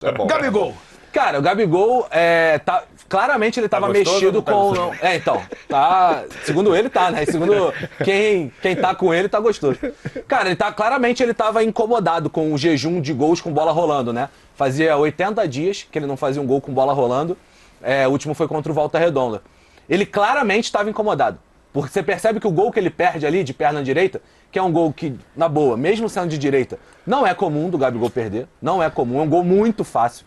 É bom. Gabigol. Cara, o Gabigol, claramente ele tava gostoso mexido ou não tá com... gostoso? Então, tá... Segundo ele, tá, né? Segundo quem tá com ele, tá gostoso. Cara, claramente ele tava incomodado com o jejum de gols com bola rolando, né? Fazia 80 dias que ele não fazia um gol com bola rolando. O último foi contra o Volta Redonda. Ele claramente estava incomodado. Porque você percebe que o gol que ele perde ali, de perna direita, que é um gol que, na boa, mesmo sendo de direita, não é comum do Gabigol perder. Não é comum, é um gol muito fácil.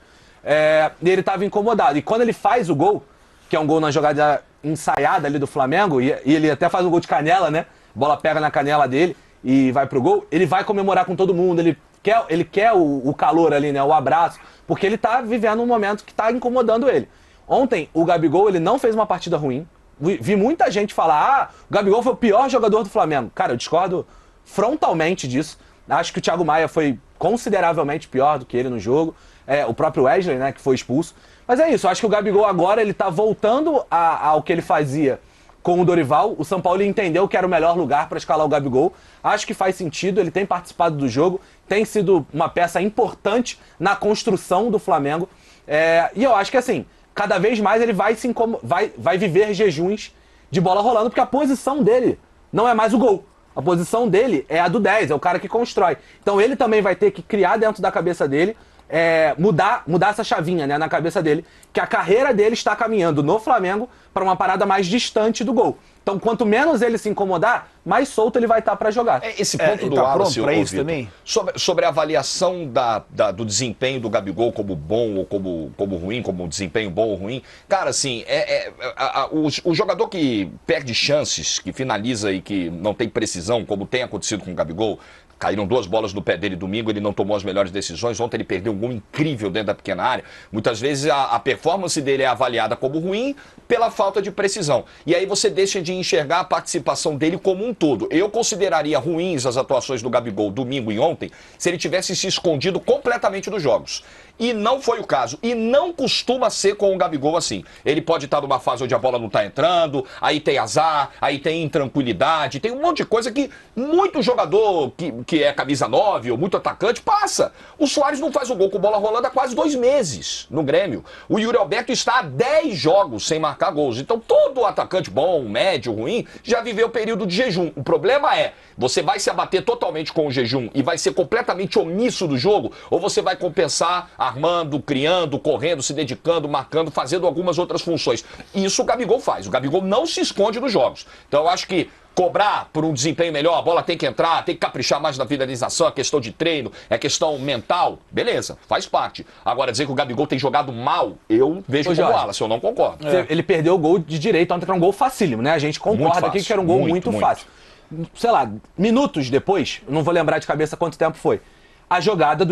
E ele estava incomodado. E quando ele faz o gol, que é um gol na jogada ensaiada ali do Flamengo, e ele até faz um gol de canela, né? A bola pega na canela dele e vai pro gol, ele vai comemorar com todo mundo, ele quer o calor ali, né? O abraço, porque ele tá vivendo um momento que tá incomodando ele. Ontem, o Gabigol, ele não fez uma partida ruim. Vi muita gente falar, o Gabigol foi o pior jogador do Flamengo. Cara, eu discordo frontalmente disso. Acho que o Thiago Maia foi consideravelmente pior do que ele no jogo. O próprio Wesley, né, que foi expulso. Mas é isso, eu acho que o Gabigol agora ele tá voltando ao que ele fazia com o Dorival. O São Paulo entendeu que era o melhor lugar para escalar o Gabigol. Acho que faz sentido, ele tem participado do jogo, tem sido uma peça importante na construção do Flamengo. E eu acho que assim, cada vez mais ele vai viver jejuns de bola rolando, porque a posição dele não é mais o gol. A posição dele é a do 10, é o cara que constrói. Então ele também vai ter que criar dentro da cabeça dele, mudar essa chavinha, né, na cabeça dele, que a carreira dele está caminhando no Flamengo para uma parada mais distante do gol. Então, quanto menos ele se incomodar, mais solto ele vai estar para jogar. Esse ponto do tá Wallace, pronto pra ô, isso Vitor, também? sobre a avaliação do desempenho do Gabigol como bom ou como ruim, como desempenho bom ou ruim. Cara, assim, o jogador que perde chances, que finaliza e que não tem precisão, como tem acontecido com o Gabigol, caíram 2 bolas no pé dele domingo, ele não tomou as melhores decisões. Ontem ele perdeu um gol incrível dentro da pequena área. Muitas vezes a performance dele é avaliada como ruim pela falta de precisão. E aí você deixa de enxergar a participação dele como um todo. Eu consideraria ruins as atuações do Gabigol domingo e ontem se ele tivesse se escondido completamente dos jogos. E não foi o caso. E não costuma ser com o Gabigol assim. Ele pode estar numa fase onde a bola não está entrando, aí tem azar, aí tem intranquilidade, tem um monte de coisa que muito jogador que é camisa 9 ou muito atacante passa. O Soares não faz o gol com bola rolando há quase 2 meses no Grêmio. O Yuri Alberto está há 10 jogos sem marcar gols. Então todo atacante bom, médio, ruim, já viveu o período de jejum. O problema é, você vai se abater totalmente com o jejum e vai ser completamente omisso do jogo, ou você vai compensar armando, criando, correndo, se dedicando, marcando, fazendo algumas outras funções. Isso o Gabigol faz. O Gabigol não se esconde nos jogos. Então eu acho que cobrar por um desempenho melhor, a bola tem que entrar, tem que caprichar mais na finalização, é questão de treino, é questão mental, beleza, faz parte. Agora, dizer que o Gabigol tem jogado mal, eu vejo como Wallace, eu não concordo. Ele perdeu o gol de direita ontem, que era um gol facílimo, né? A gente concorda aqui que era um gol muito fácil. Sei lá, minutos depois, não vou lembrar de cabeça quanto tempo foi, a jogada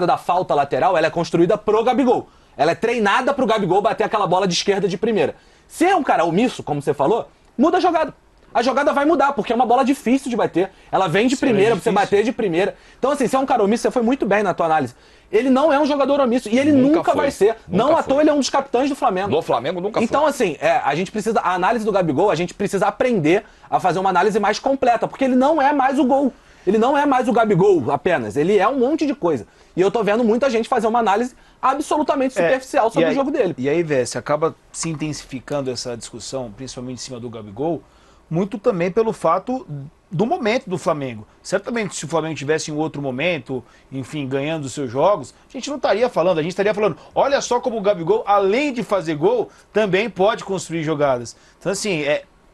da falta lateral, ela é construída pro Gabigol. Ela é treinada pro Gabigol bater aquela bola de esquerda de primeira. Se é um cara omisso, como você falou, muda a jogada. A jogada vai mudar, porque é uma bola difícil de bater. Ela vem de primeira, pra você bater de primeira. Então, assim, se é um cara omisso, você foi muito bem na tua análise. Ele não é um jogador omisso e ele nunca vai ser. Não à toa ele é um dos capitães do Flamengo. Do Flamengo nunca foi. Então, assim, a análise do Gabigol, a gente precisa aprender a fazer uma análise mais completa, porque ele não é mais o gol. Ele não é mais o Gabigol apenas, ele é um monte de coisa. E eu tô vendo muita gente fazer uma análise absolutamente superficial sobre o jogo dele. E aí, Vesse, acaba se intensificando essa discussão, principalmente em cima do Gabigol, muito também pelo fato do momento do Flamengo. Certamente, se o Flamengo tivesse em outro momento, enfim, ganhando os seus jogos, a gente não estaria falando, a gente estaria falando, olha só como o Gabigol, além de fazer gol, também pode construir jogadas. Então, assim,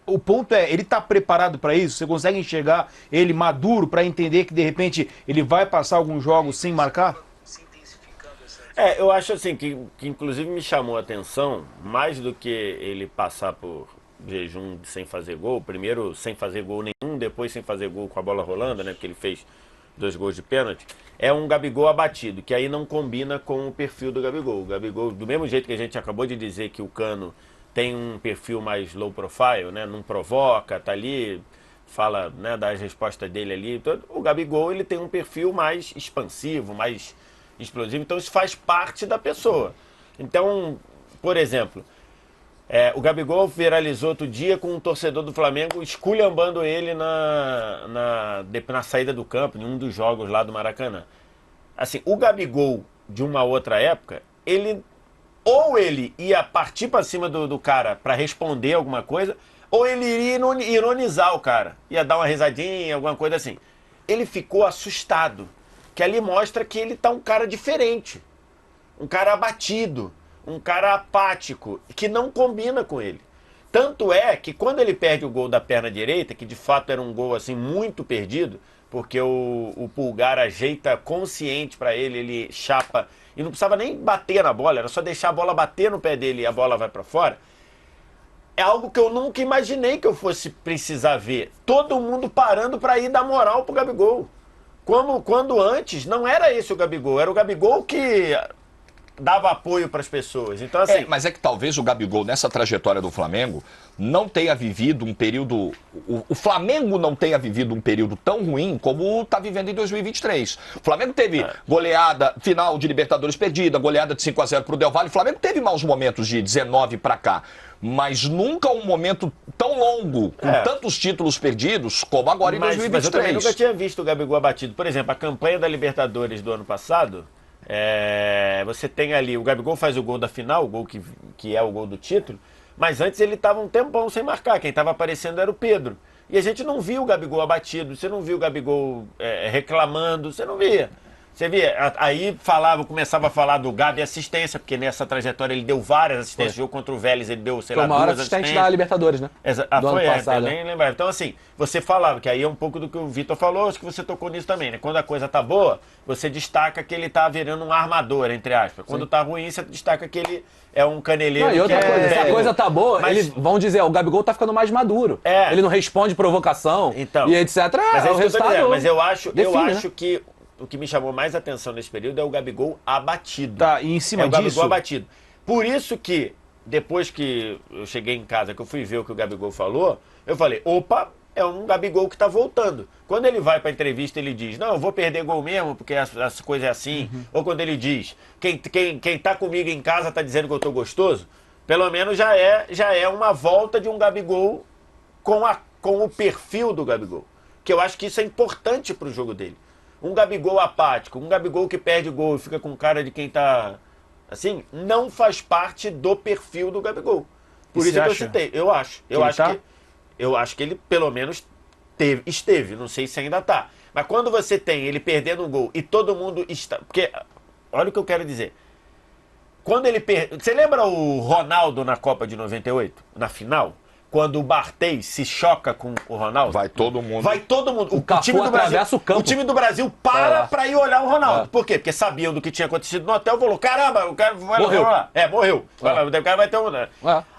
o ponto é, ele está preparado para isso? Você consegue enxergar ele maduro para entender que, de repente, ele vai passar alguns jogos sem marcar? Eu acho assim, que inclusive me chamou a atenção, mais do que ele passar por jejum sem fazer gol, primeiro sem fazer gol nenhum, depois sem fazer gol com a bola rolando, né, porque ele fez 2 gols de pênalti, é um Gabigol abatido, que aí não combina com o perfil do Gabigol. O Gabigol, do mesmo jeito que a gente acabou de dizer que o Cano tem um perfil mais low profile, né, não provoca, tá ali, fala, né, das respostas dele ali, então, o Gabigol ele tem um perfil mais expansivo, mais explosivo, então isso faz parte da pessoa. Então, por exemplo, o Gabigol viralizou outro dia com um torcedor do Flamengo esculhambando ele na saída do campo, em um dos jogos lá do Maracanã. Assim, o Gabigol de uma outra época, ou ele ia partir pra cima do cara pra responder alguma coisa, ou ele iria ironizar o cara, ia dar uma risadinha, alguma coisa assim. Ele ficou assustado, que ali mostra que ele tá um cara diferente, um cara abatido, um cara apático, que não combina com ele. Tanto é que quando ele perde o gol da perna direita, que de fato era um gol assim muito perdido, porque o Pulgar ajeita consciente pra ele chapa, e não precisava nem bater na bola, era só deixar a bola bater no pé dele e a bola vai pra fora. É algo que eu nunca imaginei que eu fosse precisar ver. Todo mundo parando pra ir dar moral pro Gabigol. Quando antes não era esse o Gabigol, era o Gabigol que dava apoio para as pessoas. Então, assim. Mas é que talvez o Gabigol, nessa trajetória do Flamengo, não tenha vivido um período. O Flamengo não tenha vivido um período tão ruim como está vivendo em 2023. O Flamengo teve goleada, final de Libertadores perdida, goleada de 5-0 para o Del Valle. O Flamengo teve maus momentos de 19 para cá. Mas nunca um momento tão longo, com tantos títulos perdidos, como agora em 2023. Mas eu também nunca tinha visto o Gabigol abatido. Por exemplo, a campanha da Libertadores do ano passado. Você tem ali, o Gabigol faz o gol da final, o gol que é o gol do título, mas antes ele estava um tempão sem marcar, quem estava aparecendo era o Pedro. E a gente não viu o Gabigol abatido, você não viu o Gabigol reclamando, você não via. Você via, aí começava a falar do Gabi assistência, porque nessa trajetória ele deu várias assistências, jogo contra o Vélez ele deu, sei lá, 2 assistências. Foi o maior assistente da Libertadores, né? Do ano passado, eu nem lembrava. Então assim, você falava, que aí é um pouco do que o Vitor falou, acho que você tocou nisso também, né? Quando a coisa tá boa, você destaca que ele tá virando um armador, entre aspas. Quando tá ruim, você destaca que ele é um caneleiro. Não, e outra coisa, se a coisa tá boa, eles vão dizer, o Gabigol tá ficando mais maduro. Ele não responde provocação e etc. Mas o resultado mas eu acho né? que o que me chamou mais atenção nesse período é o Gabigol abatido. Tá, e em cima disso... o Gabigol abatido. Por isso que, depois que eu cheguei em casa, que eu fui ver o que o Gabigol falou, eu falei, opa, é um Gabigol que tá voltando. Quando ele vai pra entrevista, ele diz, não, eu vou perder gol mesmo, porque as coisas é assim. Ou quando ele diz, quem tá comigo em casa tá dizendo que eu tô gostoso, pelo menos já é uma volta de um Gabigol com o perfil do Gabigol. Que eu acho que isso é importante pro jogo dele. Um Gabigol apático, um Gabigol que perde gol e fica com cara de quem tá... Assim, não faz parte do perfil do Gabigol. Por isso que eu citei. Eu acho que ele, pelo menos, esteve. Não sei se ainda tá. Mas quando você tem ele perdendo um gol e todo mundo está... Porque, olha o que eu quero dizer. Quando ele Você lembra o Ronaldo na Copa de 98? Na final? Quando o Barthez se choca com o Ronaldo. Vai todo mundo. O time do Brasil, o campo. O time do Brasil para ir olhar o Ronaldo. Por quê? Porque sabiam do que tinha acontecido no hotel, falou, caramba, o cara vai lá. Morreu. O cara vai ter um...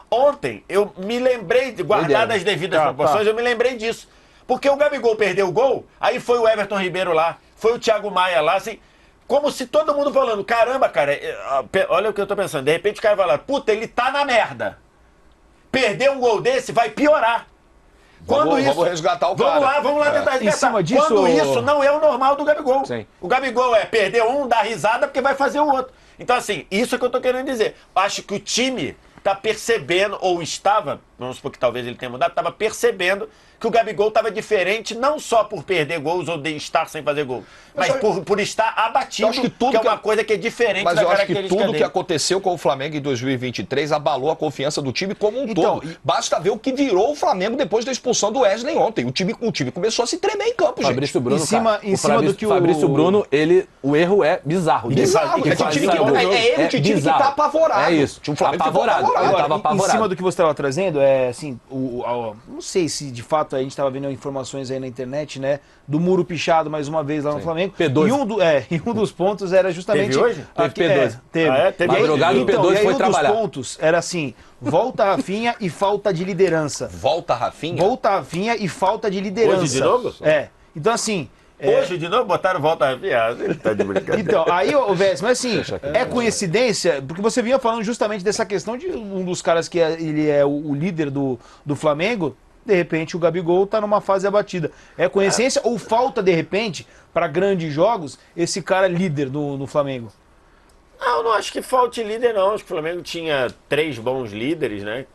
Ontem, eu me lembrei, guardadas as devidas proporções, eu me lembrei disso. Porque o Gabigol perdeu o gol, aí foi o Everton Ribeiro lá, foi o Thiago Maia lá, assim... Como se todo mundo falando, caramba, cara, olha o que eu tô pensando. De repente o cara vai lá, puta, ele tá na merda. Perder um gol desse vai piorar. Vamos resgatar o cara. Vamos lá tentar resgatar. Em cima disso, quando isso não é o normal do Gabigol. Sim. O Gabigol é perder um, dar risada, porque vai fazer o outro. Então, assim, isso é que eu tô querendo dizer. Acho que o time tá percebendo, ou estava, vamos supor que talvez ele tenha mudado, estava percebendo que o Gabigol estava diferente, não só por perder gols ou de estar sem fazer gol, mas por estar abatido, que é uma coisa que é diferente da característica dele. Mas eu acho que tudo que aconteceu com o Flamengo em 2023 abalou a confiança do time como um todo. Basta ver o que virou o Flamengo depois da expulsão do Wesley ontem. O time começou a se tremer em campo, gente. Fabrício Bruno, em cima do que o Fabrício Bruno, o erro é bizarro. É ele o time que tá apavorado. É isso. O Flamengo apavorado. Em cima do que você estava trazendo, assim, não sei se de fato a gente estava vendo informações aí na internet, né, do muro pichado mais uma vez lá no Flamengo. P12. E um dos pontos era justamente... Teve hoje? Teve P12. Teve. Madrugada o P12 foi trabalhar. Um dos pontos era assim, volta Rafinha e falta de liderança. Volta Rafinha? Volta Rafinha e falta de liderança. Hoje de novo? Então assim... Hoje de novo botaram volta Rafinha. Ele tá de brincadeira. Então, aí, Vés, mas assim, é coincidência, porque você vinha falando justamente dessa questão de um dos caras que ele é o líder do Flamengo, de repente o Gabigol tá numa fase abatida. É coincidência ou falta, de repente, para grandes jogos, esse cara líder no Flamengo? Eu não acho que falte líder, não. Acho que o Flamengo tinha 3 bons líderes, né?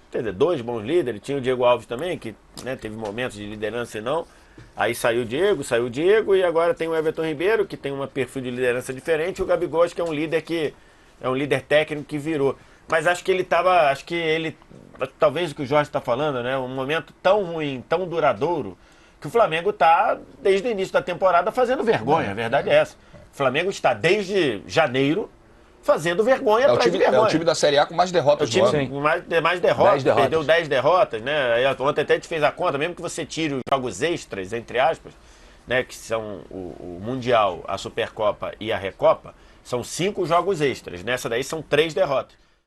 Quer dizer, 2 bons líderes. Tinha o Diego Alves também, que, né, teve momentos de liderança e não. Aí saiu o Diego e agora tem o Everton Ribeiro, que tem um perfil de liderança diferente, e o Gabigol acho que é um líder técnico que virou. Mas acho que talvez o que o Jorge está falando, né? Um momento tão ruim, tão duradouro, que o Flamengo está, desde o início da temporada, fazendo vergonha. A verdade é essa. O Flamengo está, desde janeiro, fazendo vergonha atrás de vergonha. É o time da Série A com mais derrotas do ano. Com mais derrotas, perdeu 10 derrotas, né? Aí, ontem até a gente fez a conta, mesmo que você tire os jogos extras, entre aspas, né? Que são o Mundial, a Supercopa e a Recopa, são 5 jogos extras. Nessa daí são 3 derrotas.